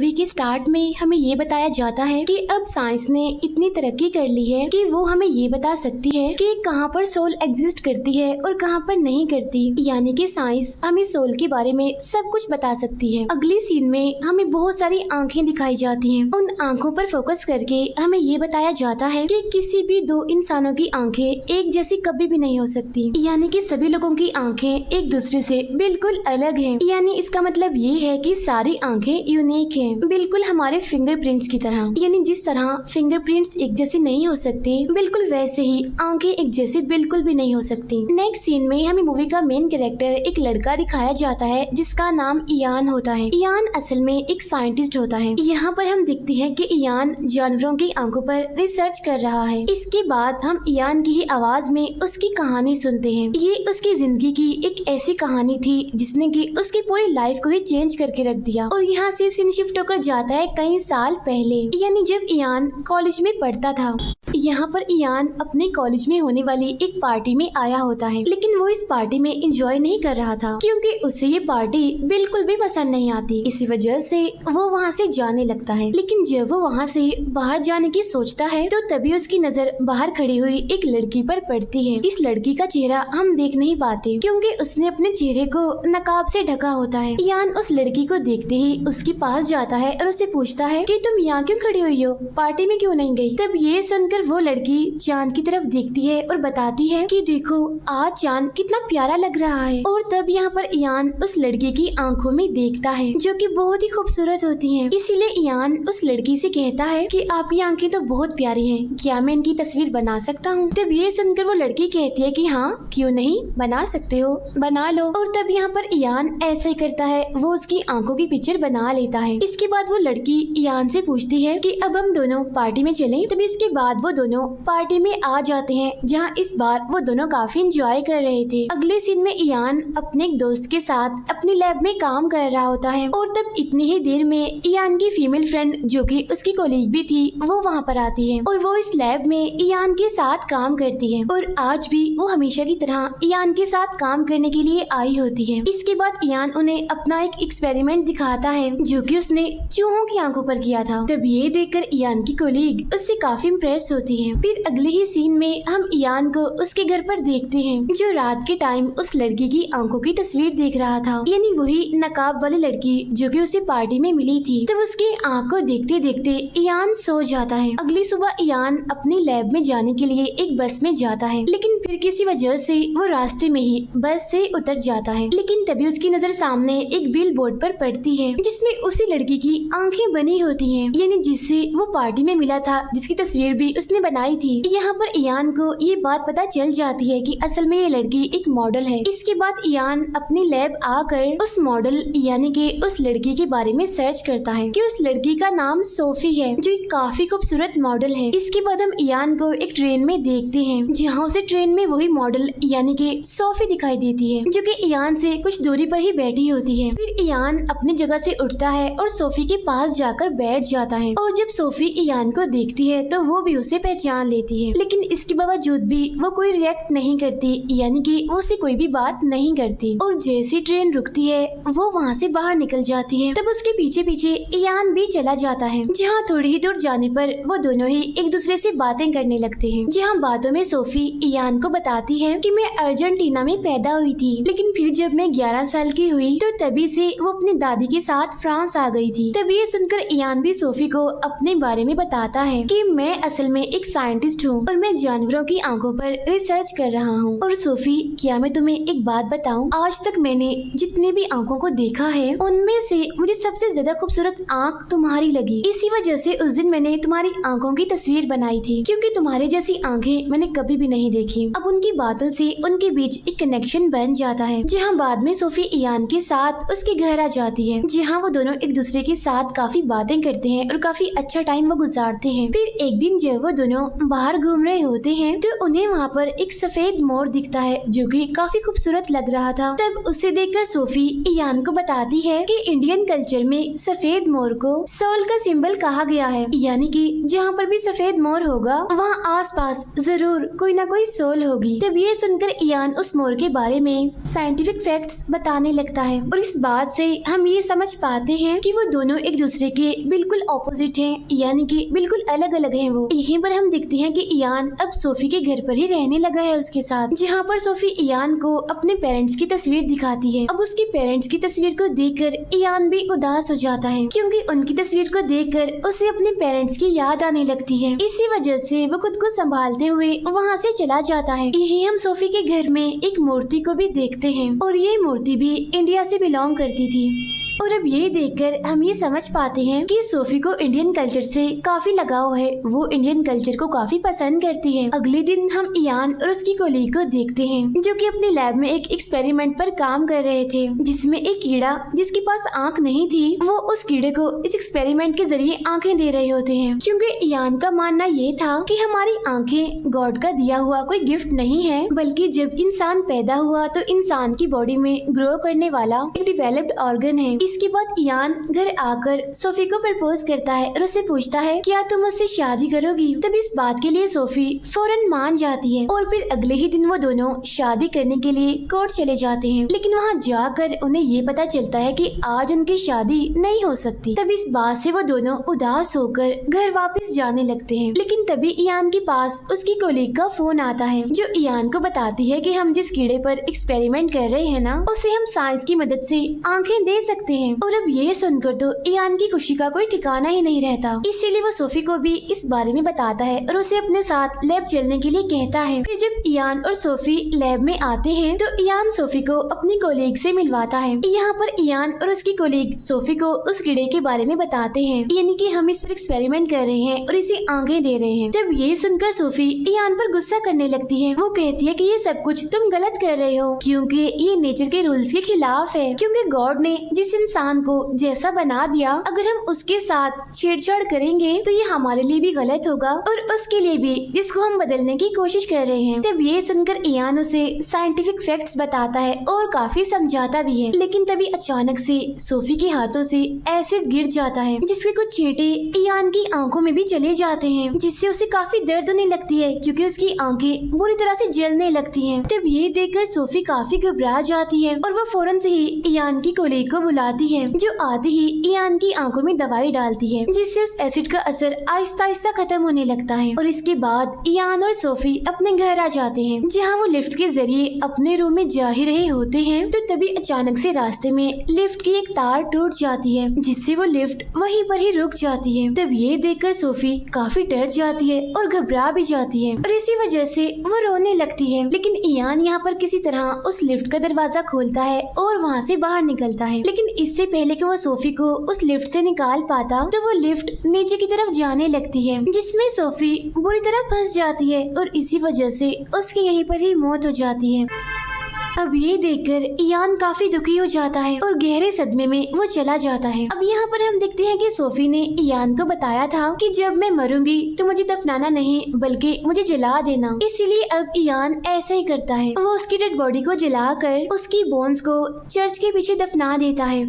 Movie के start में हमें ये बताया जाता है कि अब साइंस ने इतनी तरक्की कर ली है कि वो हमें ये बता सकती है कि कहाँ पर सोल एग्जिस्ट करती है और कहाँ पर नहीं करती। यानी कि साइंस हमें सोल के बारे में सब कुछ बता सकती है। अगली सीन में हमें बहुत सारी आंखें दिखाई जाती हैं। उन आंखों पर फोकस करके हमें ये बताया जाता है कि किसी भी दो इंसानों की आंखें एक जैसी कभी भी नहीं हो सकती। यानी कि सभी लोगों की आंखें एक दूसरे से बिल्कुल अलग हैं। यानी इसका मतलब ये है कि सारी आंखें यूनिक हैं, बिल्कुल हमारे फिंगरप्रिंट्स की तरह। यानी जिस तरह फिंगरप्रिंट्स एक जैसे नहीं हो सकते, बिल्कुल वैसे ही आंखें एक जैसी बिल्कुल भी नहीं हो सकती। नेक्स्ट सीन में हमें मूवी का मेन कैरेक्टर एक लड़का दिखाया जाता है जिसका नाम इयान होता है। इयान असल में एक साइंटिस्ट होता है। यहाँ पर हम देखते हैं कि इयान जानवरों की आंखों पर रिसर्च कर रहा है। इसके बाद हम इयान की ही आवाज में उसकी कहानी सुनते हैं। ये उसकी जिंदगी की एक ऐसी कहानी थी जिसने की उसकी पूरी लाइफ को ही चेंज करके रख दिया। और यहाँ से सीन शिफ्ट होकर जाता है कई साल पहले, यानी जब इयान कॉलेज में पढ़ता था। यहाँ पर इयान अपने कॉलेज में होने वाली एक पार्टी में आया होता है, लेकिन वो इस पार्टी में एंजॉय नहीं कर रहा था क्योंकि उसे ये पार्टी बिल्कुल भी पसंद नहीं आती। इसी वजह से वो वहाँ से जाने लगता है। लेकिन जब वो वहाँ से बाहर जाने की सोचता है तो तभी उसकी नजर बाहर खड़ी हुई एक लड़की पर पड़ती है। इस लड़की का चेहरा हम देख नहीं पाते क्योंकि उसने अपने चेहरे को नकाब से ढका होता है। इयान उस लड़की को देखते ही उसके पास जाता है और उससे पूछता है कि तुम यहाँ क्यों खड़ी हुई हो, पार्टी में क्यों नहीं गई। तब ये सुनकर वो लड़की चांद की तरफ देखती है और बताती है कि देखो आज चांद कितना प्यारा लग रहा है। और तब यहाँ पर इयान उस लड़की की आंखों में देखता है जो कि बहुत ही खूबसूरत होती हैं। इसीलिए इयान उस लड़की से कहता है कि आपकी आंखें तो बहुत प्यारी हैं, क्या मैं इनकी तस्वीर बना सकता हूँ। तब ये सुनकर वो लड़की कहती है कि हाँ क्यों नहीं, बना सकते हो, बना लो। और तब यहाँ पर इयान ऐसा ही करता है, वो उसकी आंखों की पिक्चर बना लेता है। इसके बाद वो लड़की इयान से पूछती है कि अब हम दोनों पार्टी में चलें। तब इसके बाद वो दोनों पार्टी में आ जाते हैं जहाँ इस बार वो दोनों काफी एंजॉय कर रहे थे। अगले सीन में इयान अपने एक दोस्त के साथ अपनी लैब में काम कर रहा होता है और तब इतनी ही देर में इयान की फीमेल फ्रेंड जो कि उसकी कोलीग भी थी वो वहाँ पर आती है और वो इस लैब में इयान के साथ काम करती है और आज भी वो हमेशा की तरह इयान के साथ काम करने के लिए आई होती है। इसके बाद इयान उन्हें अपना एक एक्सपेरिमेंट दिखाता है जो कि उसने चूहों की आंखों पर किया था। तब ये देखकर इयान की कोलीग उससे काफी इम्प्रेस होती है। फिर अगले ही सीन में हम इयान को उसके घर पर देखते हैं जो रात के टाइम उस लड़की की आंखों की तस्वीर देख रहा था, यानी वही नकाब वाली लड़की जो कि उसे पार्टी में मिली थी। तब उसकी आंख को देखते देखते इयान सो जाता है। अगली सुबह इयान अपनी लैब में जाने के लिए एक बस में जाता है, लेकिन फिर किसी वजह से वो रास्ते में ही बस से उतर जाता है। लेकिन तभी उसकी नजर सामने एक बिल बोर्ड पर पड़ती है जिसमें उसी लड़की की आंखें बनी होती हैं, यानी जिससे वो पार्टी में मिला था, जिसकी तस्वीर भी उसने बनाई थी। यहाँ पर इयान को ये बात पता चल जाती है कि असल में ये लड़की एक मॉडल है। इसके बाद इयान अपनी लैब आकर उस मॉडल यानी कि उस लड़की के बारे में सर्च करता है कि उस लड़की का नाम सोफी है जो काफी खूबसूरत मॉडल है। इसके बाद हम इयान को एक ट्रेन में देखते हैं जहाँ उसे ट्रेन में वही मॉडल यानी कि सोफी दिखाई देती है जो कि इयान से कुछ दूरी पर ही बैठी होती है। फिर इयान अपनी जगह से उठता है और सोफी के पास जाकर बैठ जाता है और जब सोफी इयान को देखती है तो वो भी उसे पहचान लेती है, लेकिन इसके बावजूद भी वो कोई रिएक्ट नहीं करती, यानी कि वो उससे कोई भी बात नहीं करती। और जैसी ट्रेन रुकती है वो वहाँ से बाहर निकल जाती है। तब उसके पीछे पीछे इयान भी चला जाता है जहाँ थोड़ी ही दूर जाने पर वो दोनों ही एक दूसरे से बातें करने लगते हैं। जहाँ बातों में सोफी इयान को बताती है कि मैं अर्जेंटीना में पैदा हुई थी, लेकिन फिर जब मैं 11 साल की हुई तो तभी से वो अपनी दादी के साथ फ्रांस आ गई थी। तभी ये सुनकर इयान भी सोफी को अपने बारे में बताता है कि मैं असल में एक साइंटिस्ट हूँ और मैं जानवरों की आंखों पर रिसर्च कर रहा हूँ। और सोफी क्या मैं तुम्हें एक बात बताऊँ, आज तक मैंने जितनी भी आंखों को देखा है उनमें से मुझे सबसे ज्यादा खूबसूरत आंख तुम्हारी लगी। इसी वजह से उस दिन मैंने तुम्हारी आंखों की तस्वीर बनाई थी क्योंकि तुम्हारे जैसी आंखें मैंने कभी भी नहीं देखी। अब उनकी बातों से उनके बीच एक कनेक्शन बन जाता है जहाँ बाद में सोफी इयान के साथ उसके घर आ जाती है जहाँ वो दोनों एक दूसरे के साथ काफी बातें करते हैं और काफी अच्छा टाइम वो गुजारते हैं। फिर एक दिन जब वो दोनों बाहर घूम रहे होते हैं तो उन्हें वहाँ पर एक सफेद मोर दिखता है जो कि काफी खूबसूरत लग रहा था। तब उसे देखकर सोफी इयान को बताती है कि इंडियन कल्चर में सफेद मोर को सोल का सिंबल कहा गया है, यानी कि जहाँ पर भी सफेद मोर होगा वहाँ आसपास जरूर कोई ना कोई सोल होगी। तब ये सुनकर इयान उस मोर के बारे में साइंटिफिक फैक्ट्स बताने लगता है और इस बात से हम ये समझ पाते हैं कि वो दोनों एक दूसरे के बिल्कुल ऑपोजिट हैं, यानी कि बिल्कुल अलग अलग हैं। वो यहीं पर हम देखते हैं कि इयान अब सोफी के घर पर ही रहने लगा है उसके साथ, जहाँ पर सोफी इयान को अपने पेरेंट्स की तस्वीर दिखाती है। अब उसके पेरेंट्स की तस्वीर को देखकर इयान भी उदास हो जाता है क्योंकि उनकी तस्वीर को देखकर उसे अपने पेरेंट्स की याद आने लगती है। इसी वजह से वो खुद को संभालते हुए वहाँ से चला जाता है। यही हम सोफी के घर में एक मूर्ति को भी देखते हैं और ये मूर्ति भी इंडिया से बिलोंग करती थी। और अब ये देखकर हम ये समझ पाते हैं कि सोफी को इंडियन कल्चर से काफी लगाव है, वो इंडियन कल्चर को काफी पसंद करती है। अगले दिन हम इयान और उसकी कोलीग को देखते हैं जो कि अपने लैब में एक एक्सपेरिमेंट पर काम कर रहे थे, जिसमें एक कीड़ा जिसके पास आंख नहीं थी वो उस कीड़े को इस एक्सपेरिमेंट के जरिए आंखें दे रहे होते हैं, क्योंकि इयान का मानना ये था कि हमारी आंखें गॉड का दिया हुआ कोई गिफ्ट नहीं है, बल्कि जब इंसान पैदा हुआ तो इंसान की बॉडी में ग्रो करने वाला एक डेवलप्ड ऑर्गन है। इसके बाद इयान घर आकर सोफी को प्रपोज करता है और उससे पूछता है क्या तुम मुझसे शादी करोगी। तब इस बात के लिए सोफी फौरन मान जाती है और फिर अगले ही दिन वो दोनों शादी करने के लिए कोर्ट चले जाते हैं। लेकिन वहाँ जाकर उन्हें ये पता चलता है कि आज उनकी शादी नहीं हो सकती। तब इस बात से वो दोनों उदास होकर घर वापस जाने लगते हैं। लेकिन तभी इयान के पास उसकी कोलीग का फोन आता है जो इयान को बताती है कि हम जिस कीड़े पर एक्सपेरिमेंट कर रहे हैं ना, उसे हम साइंस की मदद से आंखें दे सकते हैं। और अब ये सुनकर तो इयान की खुशी का कोई ठिकाना ही नहीं रहता। इसीलिए वो सोफी को भी इस बारे में बताता है और उसे अपने साथ लैब चलने के लिए कहता है। फिर जब इयान और सोफी लैब में आते हैं तो इयान सोफी को अपनी कोलीग से मिलवाता है। यहाँ पर इयान और उसकी कोलीग सोफी को उस कीड़े के बारे में बताते हैं, यानी कि हम इस पर एक्सपेरिमेंट कर रहे हैं और इसे आंखें दे रहे हैं। जब ये सुनकर सोफी इयान पर गुस्सा करने लगती है। वो कहती है कि ये सब कुछ तुम गलत कर रहे हो क्योंकि ये नेचर के रूल्स के खिलाफ है, क्योंकि गॉड ने जिस इंसान को जैसा बना दिया अगर हम उसके साथ छेड़छाड़ करेंगे तो ये हमारे लिए भी गलत होगा और उसके लिए भी जिसको हम बदलने की कोशिश कर रहे हैं। तब ये सुनकर इयान उसे साइंटिफिक फैक्ट्स बताता है और काफी समझाता भी है। लेकिन तभी अचानक से सोफी के हाथों से एसिड गिर जाता है जिसके कुछ छींटे इयान की आंखों में भी चले जाते हैं, जिससे उसे काफी दर्द होने लगती है क्योंकि उसकी आंखें बुरी तरह से जलने लगती हैं। तब ये देखकर सोफी काफी घबरा जाती है और वो फौरन से ही इयान की कोलीग को बुलाती है जो आते ही इयान की आंखों में दवाई डालती है, जिससे उस एसिड का असर आहिस्ता आहिस्ता खत्म होने लगता है। और इसके बाद इयान और सोफी अपने घर आ जाते हैं, जहां वो लिफ्ट के जरिए अपने रूम में जा ही रहे होते हैं तो तभी अचानक से रास्ते में लिफ्ट की एक तार टूट जाती है, जिससे वो लिफ्ट वहीं पर ही रुक जाती है। तब ये देखकर सोफी काफी डर जाती है और घबरा भी जाती है और इसी वजह से वो रोने लगती है। लेकिन इयान यहाँ पर किसी तरह उस लिफ्ट का दरवाजा खोलता है और वहाँ से बाहर निकलता है। लेकिन इससे पहले कि वो सोफी को उस लिफ्ट से निकाल पाता तो वो लिफ्ट नीचे की तरफ जाने लगती है, जिसमें सोफी बुरी तरह फंस जाती है और इसी वजह से उसकी यहीं पर ही मौत हो जाती है। अब ये देखकर इयान काफी दुखी हो जाता है और गहरे सदमे में वो चला जाता है। अब यहाँ पर हम देखते हैं कि सोफी ने इयान को बताया था कि जब मैं मरूंगी तो मुझे दफनाना नहीं बल्कि मुझे जला देना। इसीलिए अब इयान ऐसा ही करता है, वो उसकी डेड बॉडी को जलाकर उसकी बोन्स को चर्च के पीछे दफना देता है।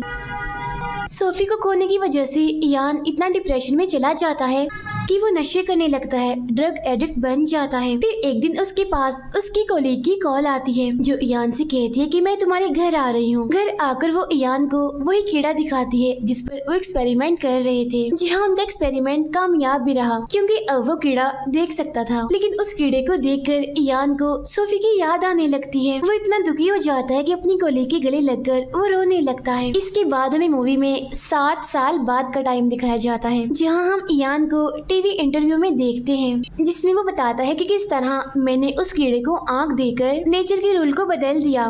सोफी को खोने की वजह से इयान इतना डिप्रेशन में चला जाता है कि वो नशे करने लगता है, ड्रग एडिक्ट बन जाता है। फिर एक दिन उसके पास उसकी कोलीग की कॉल आती है जो इयान से कहती है कि मैं तुम्हारे घर आ रही हूँ। घर आकर वो इयान को वही कीड़ा दिखाती है जिस पर वो एक्सपेरिमेंट कर रहे थे। जी हाँ, उनका एक्सपेरिमेंट कामयाब भी रहा क्योंकि अब वो कीड़ा देख सकता था। लेकिन उस कीड़े को देखकर इयान को सोफी की याद आने लगती है। वो इतना दुखी हो जाता है कि अपनी कोलीग के गले लगकर वो रोने लगता है। इसके बाद हमें मूवी में 7 साल बाद का टाइम दिखाया जाता है, जहाँ हम इयान को टीवी इंटरव्यू में देखते हैं, जिसमें वो बताता है कि किस तरह मैंने उस कीड़े को आंख देकर नेचर के रूल को बदल दिया।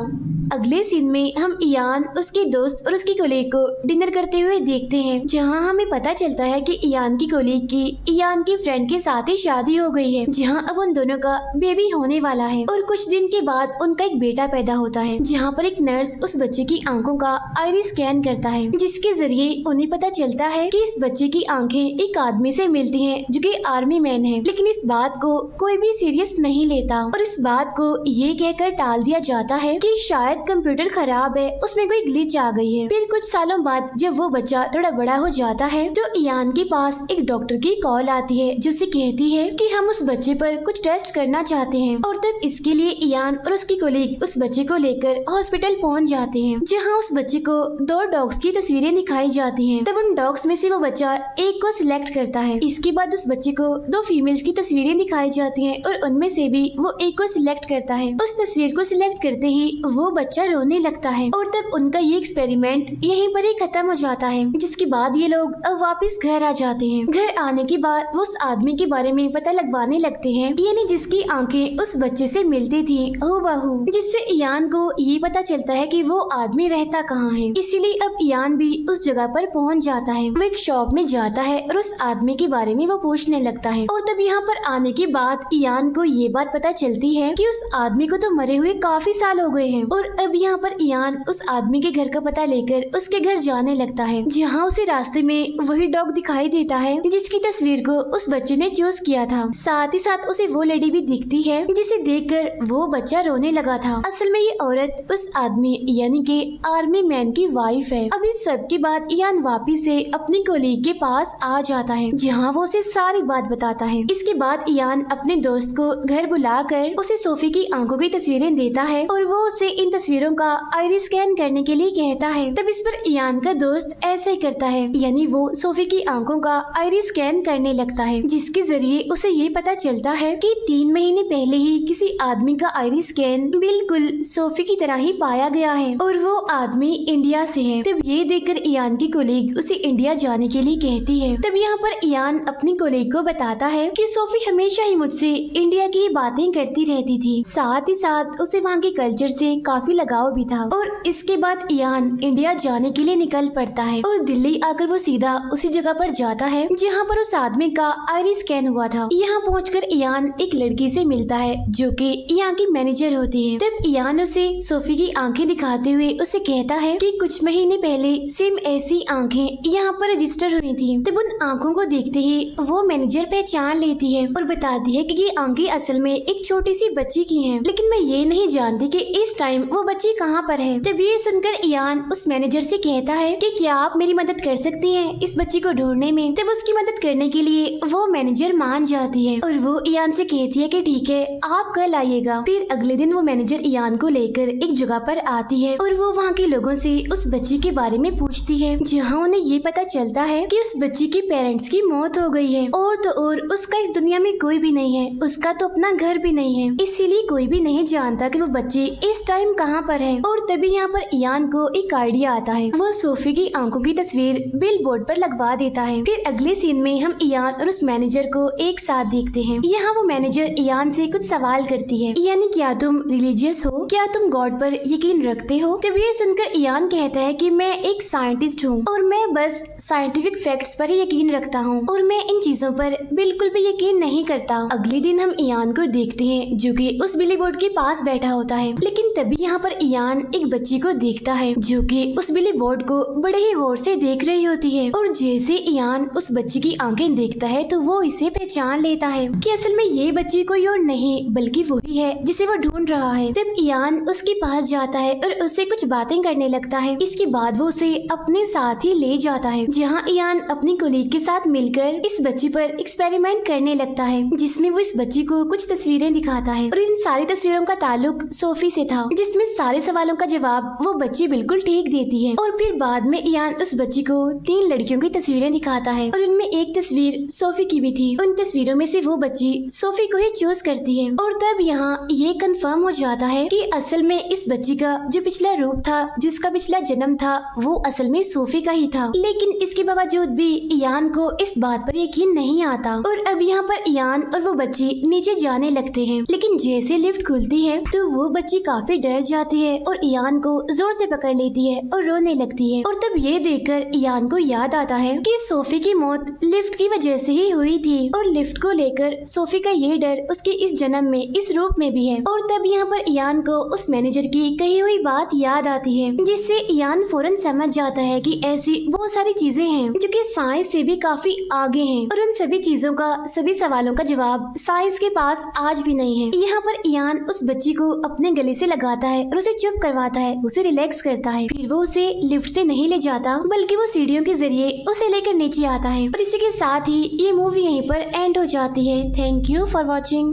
अगले सीन में हम इयान, उसके दोस्त और उसकी कोलीग को डिनर करते हुए देखते हैं, जहाँ हमें पता चलता है कि इयान की कोलीग की इयान के फ्रेंड के साथ ही शादी हो गई है, जहाँ अब उन दोनों का बेबी होने वाला है और कुछ दिन के बाद उनका एक बेटा पैदा होता है, जहाँ पर एक नर्स उस बच्चे की आंखों का आईरिस स्कैन करता है, जिसके जरिए उन्हें पता चलता है कि इस बच्चे की आंखें एक आदमी से मिलती हैं जो कि आर्मी मैन है। लेकिन इस बात को कोई भी सीरियस नहीं लेता और इस बात को ये कहकर टाल दिया जाता है कि शायद कंप्यूटर खराब है, उसमें कोई ग्लिच आ गई है। फिर कुछ सालों बाद जब वो बच्चा थोड़ा बड़ा हो जाता है तो इयान के पास एक डॉक्टर की कॉल आती है जो उसे कहती है कि हम उस बच्चे पर कुछ टेस्ट करना चाहते हैं और तब इसके लिए इयान और उसकी कोलीग उस बच्चे को लेकर हॉस्पिटल पहुंच जाते हैं, जहां उस बच्चे को 2 डॉग्स की तस्वीरें दिखाई जाती हैं। तब उन डॉग्स में से वो बच्चा एक को सिलेक्ट करता है। इसके बाद उस बच्चे को 2 फीमेल्स की तस्वीरें दिखाई जाती हैं और उनमें से भी वो एक को सिलेक्ट करता है। उस तस्वीर को सिलेक्ट करते ही वो बच्चा रोने लगता है और तब उनका ये एक्सपेरिमेंट यहीं पर ही खत्म हो जाता है, जिसके बाद ये लोग अब वापस घर आ जाते हैं। घर आने के बाद वो उस आदमी के बारे में पता लगवाने लगते हैं, यानी जिसकी आंखें उस बच्चे से मिलती थी हूबहू, जिससे इयान को ये पता चलता है कि वो आदमी रहता कहाँ है। इसीलिए अब इयान भी उस जगह पर पहुंच जाता है। वो एक शॉप में जाता है और उस आदमी के बारे में वो पूछने लगता है और तब यहाँ पर आने के बाद इयान को ये बात पता चलती है कि उस आदमी को तो मरे हुए काफी साल हो गए हैं। और अब यहाँ पर इयान उस आदमी के घर का पता लेकर उसके घर जाने लगता है, जहाँ उसे रास्ते में वही डॉग दिखाई देता है जिसकी तस्वीर को उस बच्चे ने चूज किया था। साथ ही साथ उसे वो लेडी भी दिखती है जिसे देखकर वो बच्चा रोने लगा था। असल में ये औरत उस आदमी यानी कि आर्मी मैन की वाइफ है। अब इस सब के बाद इयान वापिस से अपनी कोलीग के पास आ जाता है, जहाँ वो उसे सारी बात बताता है। इसके बाद इयान अपने दोस्त को घर बुलाकर उसे सोफी की आंखों की तस्वीरें देता है और वो उसे इन तस्वीरों का आईरिस स्कैन करने के लिए कहता है। तब इस पर इयान का दोस्त ऐसे ही करता है, यानी वो सोफी की आंखों का आईरिस स्कैन करने लगता है, जिसके जरिए उसे ये पता चलता है कि 3 महीने पहले ही किसी आदमी का आईरिस स्कैन बिल्कुल सोफी की तरह ही पाया गया है और वो आदमी इंडिया से है। तब ये देखकर इयान की कोलीग उसे इंडिया जाने के लिए कहती है। तब यहाँ पर इयान अपनी कोलीग को बताता है कि सोफी हमेशा ही मुझसे इंडिया की बातें करती रहती थी, साथ ही साथ उसे वहाँ के कल्चर से काफी लगाव भी था। और इसके बाद इयान इंडिया जाने के लिए निकल पड़ता है और दिल्ली आकर वो सीधा उसी जगह पर जाता है जहाँ पर उस आदमी का आईरिस स्कैन हुआ था। यहाँ पहुंचकर इयान एक लड़की से मिलता है जो कि यहाँ की मैनेजर होती है। तब इयान उसे सोफी की आंखें दिखाते हुए उसे कहता है कि कुछ महीने पहले सेम ऐसी आंखें यहाँ पर रजिस्टर हुई थी। तब उन आंखों को देखते ही वो मैनेजर पहचान लेती है और बताती है कि ये आंखें असल में एक छोटी सी बच्ची की हैं, लेकिन मैं ये नहीं जानती कि इस टाइम वो बच्ची कहाँ पर है। तब ये सुनकर इयान उस मैनेजर से कहता है कि क्या आप मेरी मदद कर सकती हैं इस बच्ची को ढूंढने में। तब उसकी मदद करने के लिए वो मैनेजर मान जाती है और वो इयान से कहती है कि ठीक है, आप कल आइएगा। फिर अगले दिन वो मैनेजर इयान को लेकर एक जगह पर आती है और वो वहाँ के लोगों से उस बच्ची के बारे में पूछती है, जहाँ उन्हें ये पता चलता है कि उस बच्ची के पेरेंट्स की मौत हो गई है और तो और उसका इस दुनिया में कोई भी नहीं है, उसका तो अपना घर भी नहीं है, इसीलिए कोई भी नहीं जानता कि वो बच्ची इस टाइम कहाँ पर है। और तभी यहाँ पर इयान को एक आइडिया आता है, वो सोफी की आंखों की तस्वीर बिल बोर्ड पर लगवा देता है। फिर अगले सीन में हम इयान और उस मैनेजर को एक साथ देखते हैं। यहाँ वो मैनेजर इयान से कुछ सवाल करती है, यानी क्या तुम रिलीजियस हो, क्या तुम गॉड पर यकीन रखते हो। तब ये सुनकर इयान कहता है कि मैं एक साइंटिस्ट हूँ और मैं बस साइंटिफिक फैक्ट्स पर ही यकीन रखता हूँ और मैं इन चीजों पर बिल्कुल भी यकीन नहीं करता। अगले दिन हम इयान को देखते हैं जो कि उस बिली बोर्ड के पास बैठा होता है, लेकिन तभी यहाँ पर इयान एक बच्ची को देखता है जो कि उस बिली बोर्ड को बड़े ही गौर से देख रही होती है। और जैसे इयान उस बच्ची की आंखें देखता है तो वो इसे पहचान लेता है कि असल में ये बच्ची कोई और नहीं बल्कि वही है जिसे वो ढूंढ रहा है। तब इयान उसके पास जाता है और उससे कुछ बातें करने लगता है। इसके बाद वो उसे अपने साथ ही ले जाता है, जहाँ इयान अपनी कोलीग के साथ मिलकर इस बच्ची पर एक्सपेरिमेंट करने लगता है, जिसमें वो इस बच्ची को कुछ तस्वीरें दिखाता है और इन सारी तस्वीरों का ताल्लुक सोफी से था, जिसमें सारे सवालों का जवाब वो बच्ची बिल्कुल ठीक देती है। और फिर बाद में इयान उस बच्ची को 3 लड़कियों की तस्वीरें दिखाता है और उनमें एक तस्वीर सोफी की भी थी। उन तस्वीरों में से वो बच्ची सोफी को ही चूज करती है और तब यहाँ ये कंफर्म हो जाता है कि असल में इस बच्ची का जो पिछला रूप था, जिसका पिछला जन्म था, वो असल में सोफी का ही था। लेकिन इसके बावजूद भी इयान को इस बात पर यकीन नहीं आता और अब यहाँ पर इयान और वो बच्ची नीचे जाने लगते हैं। लेकिन जैसे लिफ्ट खुलती है तो वो बच्ची काफी डर जाती है और इयान को जोर से पकड़ लेती है और रोने लगती है। और तब ये देखकर इयान को याद आता है कि सोफी की मौत लिफ्ट की वजह से ही हुई थी और लिफ्ट को लेकर सोफी का ये डर उसके इस जन्म में इस रूप में भी है। और तब यहाँ पर इयान को उस मैनेजर की कही हुई बात याद आती है, जिससे इयान फौरन समझ जाता है कि ऐसी बहुत सारी चीजें हैं जो कि साइंस से भी काफी आगे हैं और उन सभी चीजों का, सभी सवालों का जवाब साइंस के पास आज भी नहीं है। यहाँ पर इयान उस बच्ची को अपने गले से लगाता है और उसे चुप करवाता है, उसे रिलैक्स करता है। फिर वो उसे लिफ्ट से नहीं ले जाता बल्कि वो सीढ़ियों के जरिए उसे लेकर नीचे आता है। और इसी के साथ ही ये मूवी यहीं पर एंड हो जाती है। Thank you for watching.